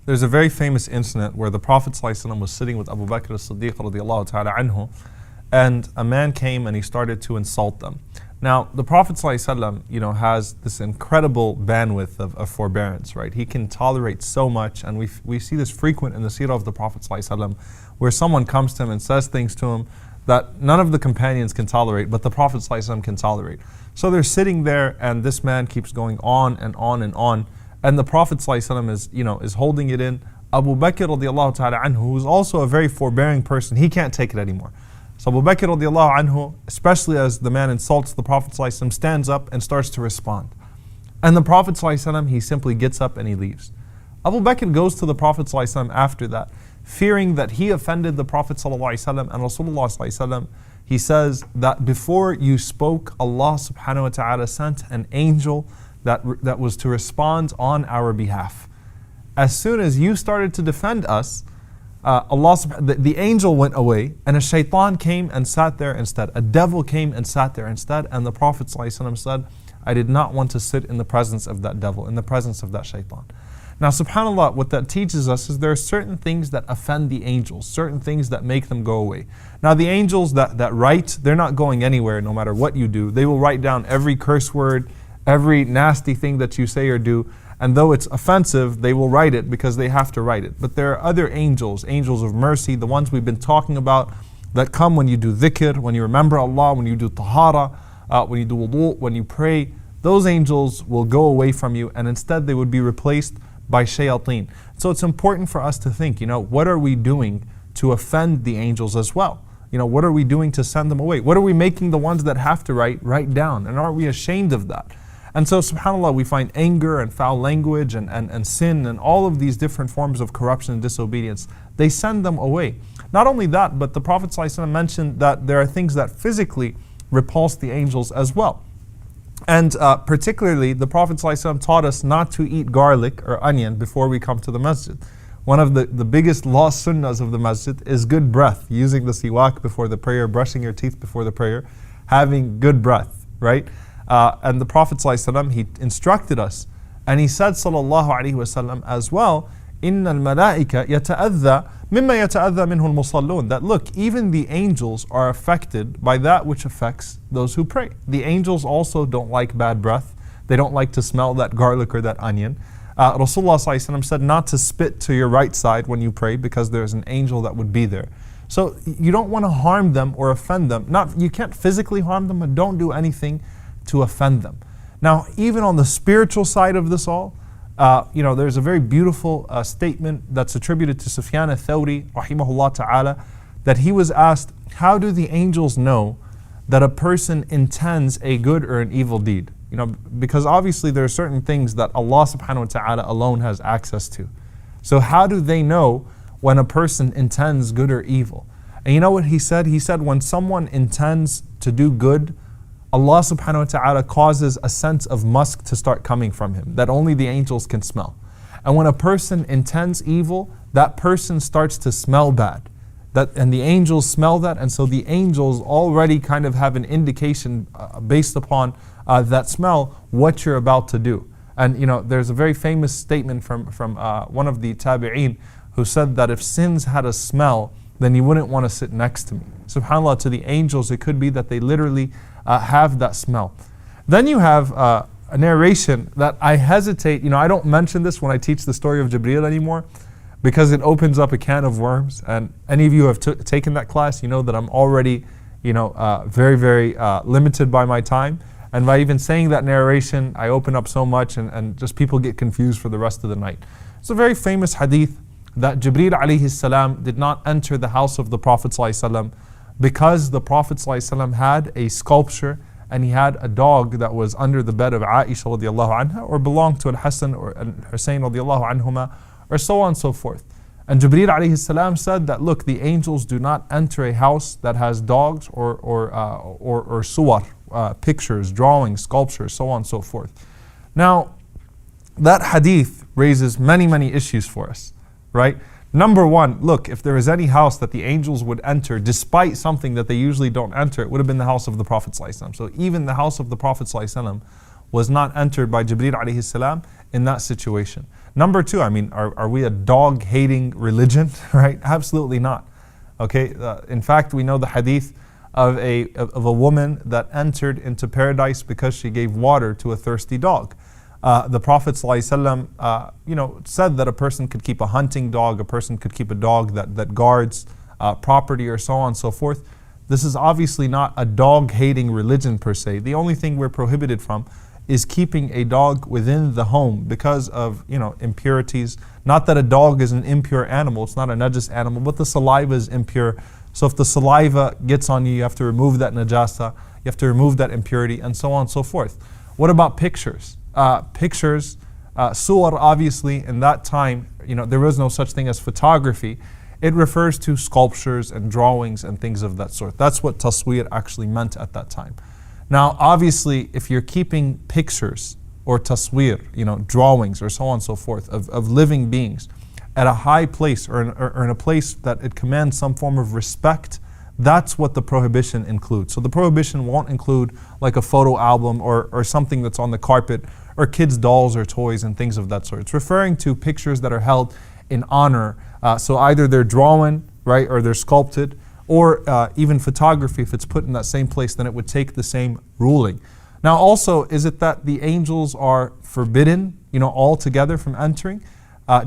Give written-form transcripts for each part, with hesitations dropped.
There's a very famous incident where the Prophet ﷺ was sitting with Abu Bakr as-Siddiq radiallahu ta'ala anhu, and a man came and he started to insult them. Now, the Prophet ﷺ, has this incredible bandwidth of forbearance, right? He can tolerate so much, and we see this frequent in the seerah of the Prophet ﷺ, where someone comes to him and says things to him that none of the companions can tolerate, but the Prophet ﷺ can tolerate. So they're sitting there, and this man keeps going on and on and on, and the Prophet ﷺ is holding it in. Abu Bakr radiallahu ta'ala anhu, who's also a very forbearing person, he can't take it anymore. So Abu Bakr radiallahu anhu, especially as the man insults the Prophet ﷺ, stands up and starts to respond. And the Prophet ﷺ, he simply gets up and he leaves. Abu Bakr goes to the Prophet ﷺ after that, fearing that he offended the Prophet ﷺ and Rasulullah ﷺ. He says that before you spoke, Allah subhanahu wa ta'ala sent an angel that was to respond on our behalf. As soon as you started to defend us, the angel went away, and a shaitan came and sat there instead. A devil came and sat there instead, and the Prophet ﷺ said, I did not want to sit in the presence of that devil, in the presence of that shaitan. Now subhanAllah, what that teaches us is there are certain things that offend the angels, certain things that make them go away. Now the angels that write, they're not going anywhere no matter what you do. They will write down every curse word, every nasty thing that you say or do, and though it's offensive, they will write it because they have to write it. But there are other angels, angels of mercy, the ones we've been talking about, that come when you do dhikr, when you remember Allah, when you do tahara, when you do wudu, when you pray. Those angels will go away from you, and instead they would be replaced by shayateen. So it's important for us to think, what are we doing to offend the angels as well? What are we doing to send them away? What are we making the ones that have to write down? And aren't we ashamed of that? And so subhanAllah, we find anger and foul language and sin and all of these different forms of corruption and disobedience. They send them away. Not only that, but the Prophet ﷺ mentioned that there are things that physically repulse the angels as well. And particularly, the Prophet ﷺ taught us not to eat garlic or onion before we come to the masjid. One of the biggest lost sunnahs of the masjid is good breath, using the siwak before the prayer, brushing your teeth before the prayer, having good breath, right? And the Prophet ﷺ, he instructed us, and he said sallallahu alaihi wasallam as well, إِنَّ الْمَلَائِكَ يَتَأَذَّى مِمَّا يَتَأَذَّى مِنْهُ الْمُصَلُّونَ. That look, even the angels are affected by that which affects those who pray. The angels also don't like bad breath. They don't like to smell that garlic or that onion. Rasulullah ﷺ said not to spit to your right side when you pray because there's an angel that would be there. So you don't want to harm them or offend them. You can't physically harm them, but don't do anything to offend them. Now, even on the spiritual side of this all, there's a very beautiful statement that's attributed to Sufyan al-Thawri, rahimahullah ta'ala, that he was asked, how do the angels know that a person intends a good or an evil deed? Because obviously there are certain things that Allah subhanahu wa ta'ala alone has access to. So how do they know when a person intends good or evil? And you know what he said? He said when someone intends to do good, Allah subhanahu wa ta'ala causes a sense of musk to start coming from him that only the angels can smell. And when a person intends evil, that person starts to smell bad. And the angels smell that, and so the angels already kind of have an indication based upon that smell what you're about to do. And there's a very famous statement from one of the tabi'een who said that if sins had a smell, then you wouldn't want to sit next to me. SubhanAllah, to the angels, it could be that they literally have that smell. Then you have a narration that I hesitate, I don't mention this when I teach the story of Jibreel anymore because it opens up a can of worms. And any of you who have taken that class, you know that I'm already, very, very limited by my time. And by even saying that narration, I open up so much and just people get confused for the rest of the night. It's a very famous hadith that Jibreel alayhi salam did not enter the house of the Prophet ﷺ because the Prophet ﷺ had a sculpture and he had a dog that was under the bed of Aisha radiallahu anha or belonged to Al-Hasan or Al-Hussein radiallahu anhuma or so on and so forth. And Jibreel alayhi salam said that look, the angels do not enter a house that has dogs or suwar, pictures, drawings, sculptures, so on and so forth. Now, that hadith raises many, many issues for us, right? Number one, look, if there is any house that the angels would enter despite something that they usually don't enter, it would have been the house of the Prophet ﷺ. So even the house of the Prophet ﷺ was not entered by Jibreel alayhi salam in that situation. Number two, I mean, are we a dog-hating religion? Right? Absolutely not. Okay. In fact, we know the hadith of a woman that entered into paradise because she gave water to a thirsty dog. The Prophet ﷺ, said that a person could keep a hunting dog, a person could keep a dog that guards property, or so on and so forth. This is obviously not a dog-hating religion per se. The only thing we're prohibited from is keeping a dog within the home because of impurities. Not that a dog is an impure animal; it's not a najis animal, but the saliva is impure. So if the saliva gets on you, you have to remove that najasa, you have to remove that impurity, and so on and so forth. What about pictures? Pictures, suwar, obviously in that time, there was no such thing as photography. It refers to sculptures and drawings and things of that sort. That's what tasweer actually meant at that time. Now, obviously, if you're keeping pictures or tasweer, drawings or so on and so forth of living beings at a high place or in a place that it commands some form of respect, that's what the prohibition includes. So the prohibition won't include like a photo album or something that's on the carpet or kids' dolls or toys and things of that sort. It's referring to pictures that are held in honor. So either they're drawn, right, or they're sculpted, or even photography, if it's put in that same place, then it would take the same ruling. Now also, is it that the angels are forbidden, altogether from entering?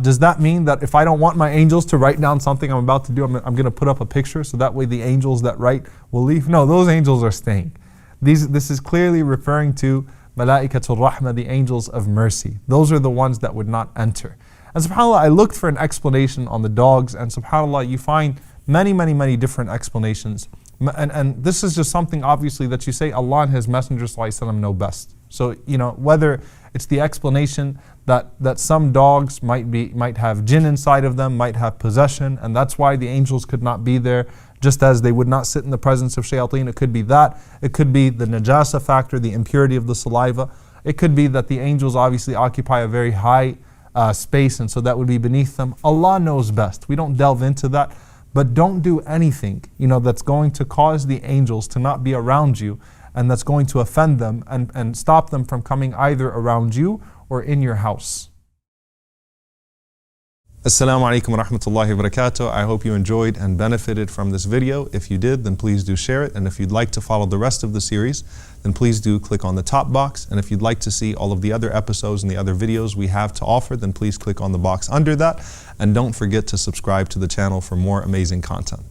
Does that mean that if I don't want my angels to write down something I'm about to do, I'm going to put up a picture so that way the angels that write will leave? No, those angels are staying. This is clearly referring to Malaikatul Rahmah, the angels of mercy. Those are the ones that would not enter. And subhanAllah, I looked for an explanation on the dogs, and subhanAllah, you find many different explanations. And this is just something obviously that you say Allah and His Messenger ﷺ know best. So, whether it's the explanation that some dogs might have jinn inside of them, might have possession, and that's why the angels could not be there, just as they would not sit in the presence of shayateen. It could be that. It could be the najasa factor, the impurity of the saliva. It could be that the angels obviously occupy a very high space, and so that would be beneath them. Allah knows best. We don't delve into that. But don't do anything, that's going to cause the angels to not be around you, and that's going to offend them and stop them from coming either around you or in your house. Assalamu alaikum wa rahmatullahi wa barakatuh. I hope you enjoyed and benefited from this video. If you did, then please do share it. And if you'd like to follow the rest of the series, then please do click on the top box. And if you'd like to see all of the other episodes and the other videos we have to offer, then please click on the box under that. And don't forget to subscribe to the channel for more amazing content.